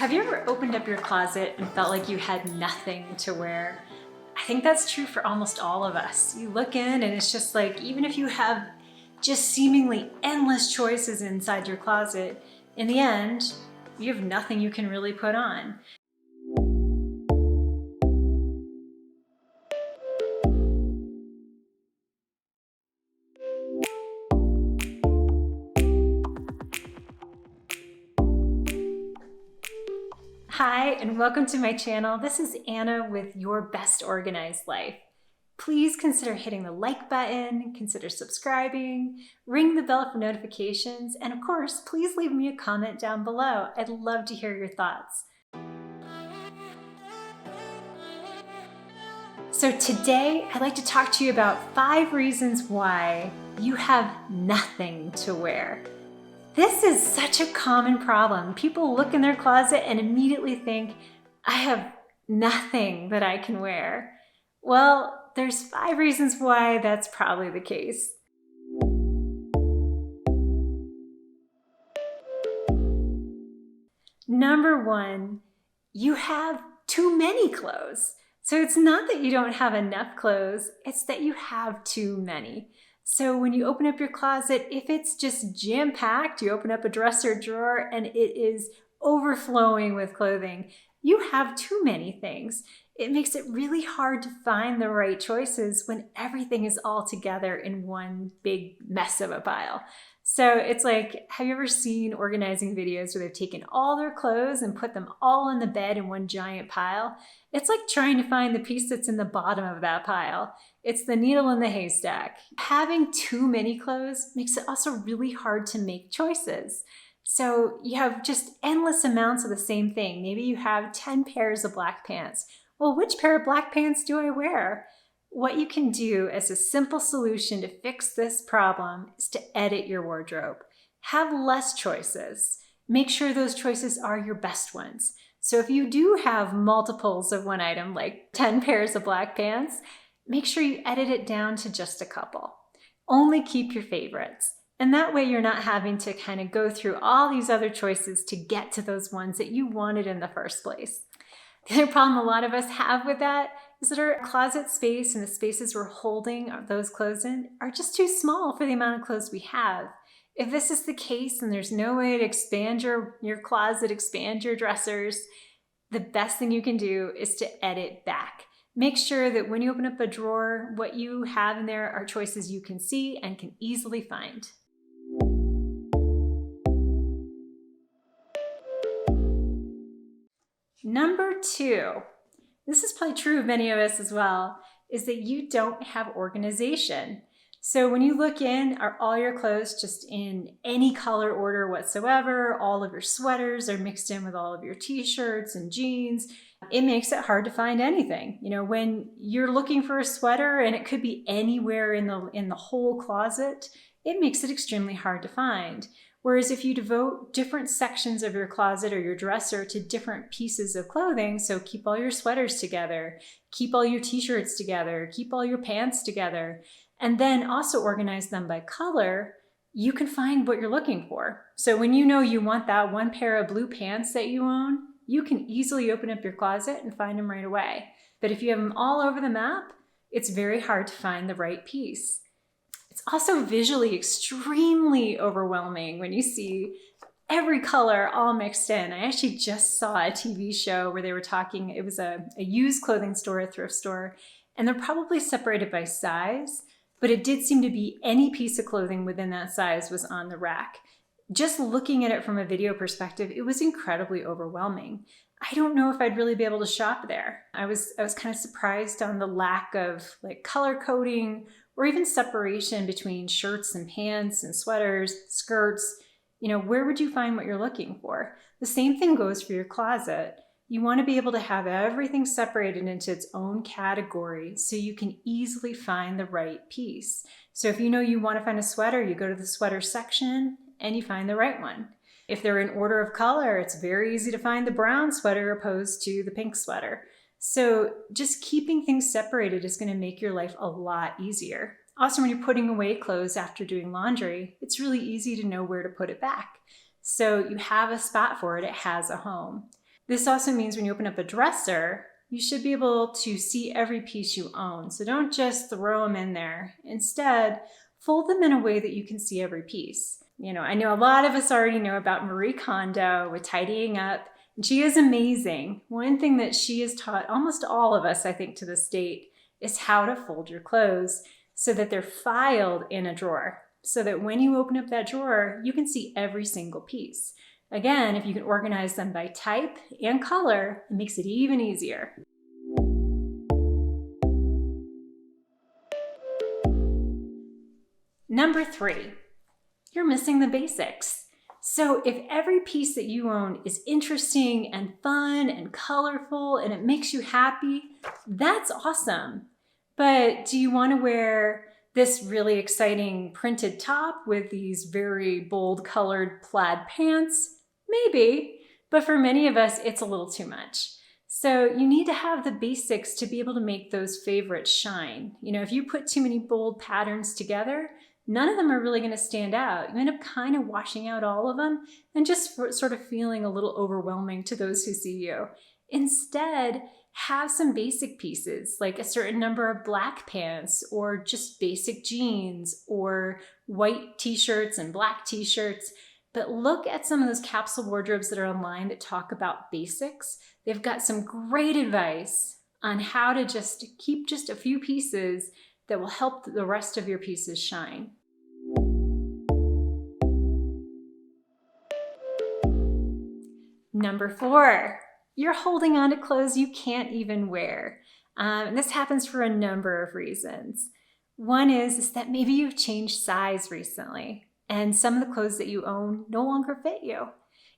Have you ever opened up your closet and felt like you had nothing to wear? I think that's true for almost all of us. You look in and it's just like, even if you have just seemingly endless choices inside your closet, in the end, you have nothing you can really put on. Hi, and welcome to my channel. This is Anna with Your Best Organized Life. Please consider hitting the like button, consider subscribing, ring the bell for notifications, and of course, please leave me a comment down below. I'd love to hear your thoughts. So today, I'd like to talk to you about 5 reasons why you have nothing to wear. This is such a common problem. People look in their closet and immediately think, I have nothing that I can wear. Well, there's 5 reasons why that's probably the case. Number 1, you have too many clothes. So it's not that you don't have enough clothes, it's that you have too many. So when you open up your closet, if it's just jam-packed, you open up a dresser drawer and it is overflowing with clothing, you have too many things. It makes it really hard to find the right choices when everything is all together in one big mess of a pile. So it's like, have you ever seen organizing videos where they've taken all their clothes and put them all in the bed in one giant pile? It's like trying to find the piece that's in the bottom of that pile. It's the needle in the haystack. Having too many clothes makes it also really hard to make choices. So you have just endless amounts of the same thing. Maybe you have 10 pairs of black pants. Well, which pair of black pants do I wear? What you can do as a simple solution to fix this problem is to edit your wardrobe. Have less choices. Make sure those choices are your best ones. So if you do have multiples of one item, like 10 pairs of black pants, make sure you edit it down to just a couple. Only keep your favorites. And that way you're not having to kind of go through all these other choices to get to those ones that you wanted in the first place. The other problem a lot of us have with that is that our closet space and the spaces we're holding those clothes in are just too small for the amount of clothes we have. If this is the case and there's no way to expand your closet, expand your dressers, the best thing you can do is to edit back. Make sure that when you open up a drawer, what you have in there are choices you can see and can easily find. Number 2, this is probably true of many of us as well, is that you don't have organization. So when you look in, are all your clothes just in any color order whatsoever? All of your sweaters are mixed in with all of your t-shirts and jeans. It makes it hard to find anything. You know, when you're looking for a sweater and it could be anywhere in the whole closet, it makes it extremely hard to find. Whereas if you devote different sections of your closet or your dresser to different pieces of clothing, so keep all your sweaters together, keep all your t-shirts together, keep all your pants together, and then also organize them by color, you can find what you're looking for. So when you know you want that one pair of blue pants that you own, you can easily open up your closet and find them right away. But if you have them all over the map, it's very hard to find the right piece. It's also visually extremely overwhelming when you see every color all mixed in. I actually just saw a TV show where they were talking, it was a used clothing store, a thrift store, and they're probably separated by size, but it did seem to be any piece of clothing within that size was on the rack. Just looking at it from a video perspective, it was incredibly overwhelming. I don't know if I'd really be able to shop there. I was kind of surprised on the lack of like color coding or even separation between shirts and pants and sweaters, skirts. You know, where would you find what you're looking for? The same thing goes for your closet. You want to be able to have everything separated into its own category so you can easily find the right piece. So if you know you want to find a sweater, you go to the sweater section and you find the right one. If they're in order of color, it's very easy to find the brown sweater opposed to the pink sweater. So just keeping things separated is going to make your life a lot easier. Also, when you're putting away clothes after doing laundry, it's really easy to know where to put it back. So you have a spot for it, it has a home. This also means when you open up a dresser, you should be able to see every piece you own. So don't just throw them in there. Instead, fold them in a way that you can see every piece. I know a lot of us already know about Marie Kondo with tidying up. And she is amazing. One thing that she has taught almost all of us, I think, to this date, is how to fold your clothes so that they're filed in a drawer, so that when you open up that drawer, you can see every single piece. Again, if you can organize them by type and color, it makes it even easier. Number 3, you're missing the basics. So if every piece that you own is interesting and fun and colorful and it makes you happy, that's awesome. But do you want to wear this really exciting printed top with these very bold colored plaid pants? Maybe, but for many of us, it's a little too much. So you need to have the basics to be able to make those favorites shine. If you put too many bold patterns together, none of them are really going to stand out. You end up kind of washing out all of them and just sort of feeling a little overwhelming to those who see you. Instead, have some basic pieces, like a certain number of black pants or just basic jeans or white t-shirts and black t-shirts. But look at some of those capsule wardrobes that are online that talk about basics. They've got some great advice on how to just keep just a few pieces that will help the rest of your pieces shine. Number 4, you're holding on to clothes you can't even wear. And this happens for a number of reasons. One is that maybe you've changed size recently, and some of the clothes that you own no longer fit you.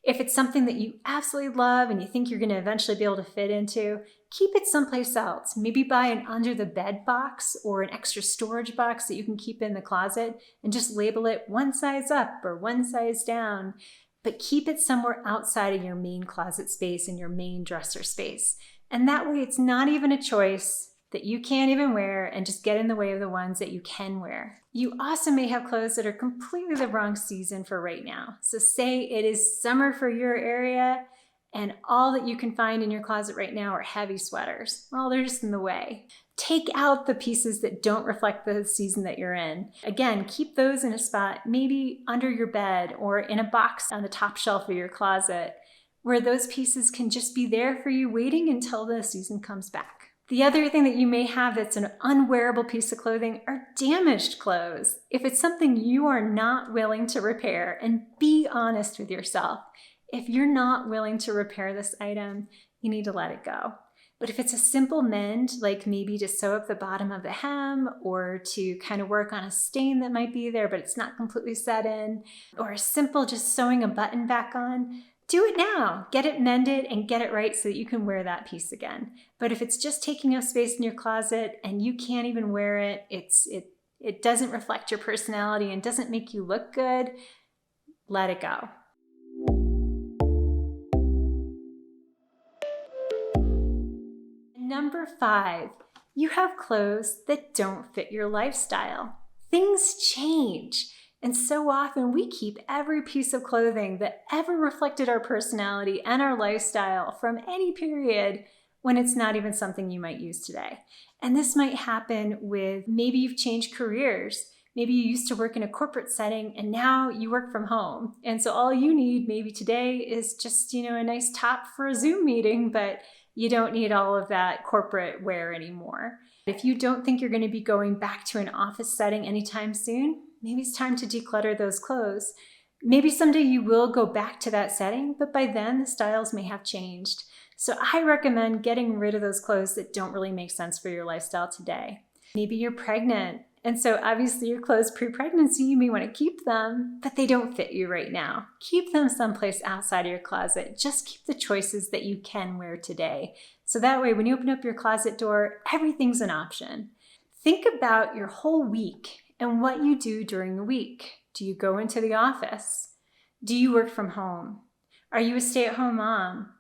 If it's something that you absolutely love and you think you're going to eventually be able to fit into, keep it someplace else. Maybe buy an under the bed box or an extra storage box that you can keep in the closet and just label it one size up or one size down. But keep it somewhere outside of your main closet space and your main dresser space. And that way it's not even a choice that you can't even wear and just get in the way of the ones that you can wear. You also may have clothes that are completely the wrong season for right now. So say it is summer for your area and all that you can find in your closet right now are heavy sweaters. Well, they're just in the way. Take out the pieces that don't reflect the season that you're in. Again, keep those in a spot, maybe under your bed or in a box on the top shelf of your closet, where those pieces can just be there for you waiting until the season comes back. The other thing that you may have that's an unwearable piece of clothing are damaged clothes. If it's something you are not willing to repair, and be honest with yourself, if you're not willing to repair this item, you need to let it go. But if it's a simple mend, like maybe to sew up the bottom of the hem or to kind of work on a stain that might be there but it's not completely set in, or a simple just sewing a button back on, do it now. Get it mended and get it right so that you can wear that piece again. But if it's just taking up space in your closet and you can't even wear it, it doesn't reflect your personality and doesn't make you look good, let it go. Number 5, you have clothes that don't fit your lifestyle. Things change. And so often we keep every piece of clothing that ever reflected our personality and our lifestyle from any period when it's not even something you might use today. And this might happen with maybe you've changed careers. Maybe you used to work in a corporate setting and now you work from home. And so all you need maybe today is just, a nice top for a Zoom meeting, but you don't need all of that corporate wear anymore. If you don't think you're going to be going back to an office setting anytime soon, maybe it's time to declutter those clothes. Maybe someday you will go back to that setting, but by then the styles may have changed. So I recommend getting rid of those clothes that don't really make sense for your lifestyle today. Maybe you're pregnant, and so obviously your clothes pre-pregnancy, you may want to keep them, but they don't fit you right now. Keep them someplace outside of your closet. Just keep the choices that you can wear today. So that way when you open up your closet door, everything's an option. Think about your whole week and what you do during the week. Do you go into the office? Do you work from home? Are you a stay-at-home mom?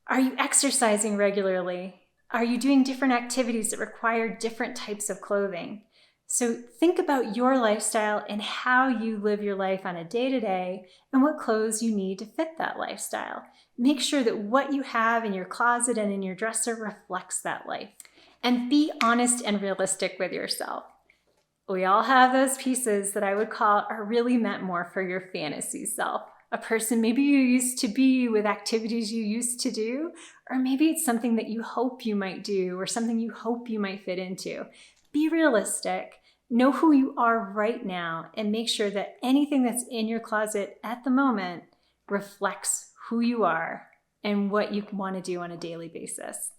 Are you exercising regularly? Are you doing different activities that require different types of clothing? So think about your lifestyle and how you live your life on a day-to-day and what clothes you need to fit that lifestyle. Make sure that what you have in your closet and in your dresser reflects that life. And be honest and realistic with yourself. We all have those pieces that I would call are really meant more for your fantasy self. A person maybe you used to be with activities you used to do, or maybe it's something that you hope you might do or something you hope you might fit into. Be realistic, know who you are right now, and make sure that anything that's in your closet at the moment reflects who you are and what you want to do on a daily basis.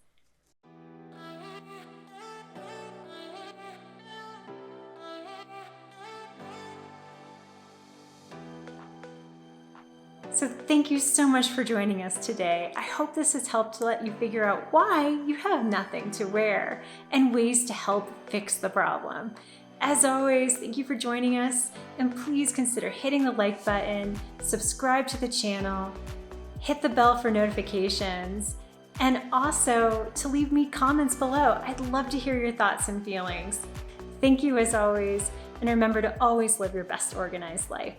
So thank you so much for joining us today. I hope this has helped to let you figure out why you have nothing to wear and ways to help fix the problem. As always, thank you for joining us, and please consider hitting the like button, subscribe to the channel, hit the bell for notifications, and also to leave me comments below. I'd love to hear your thoughts and feelings. Thank you as always, and remember to always live your best organized life.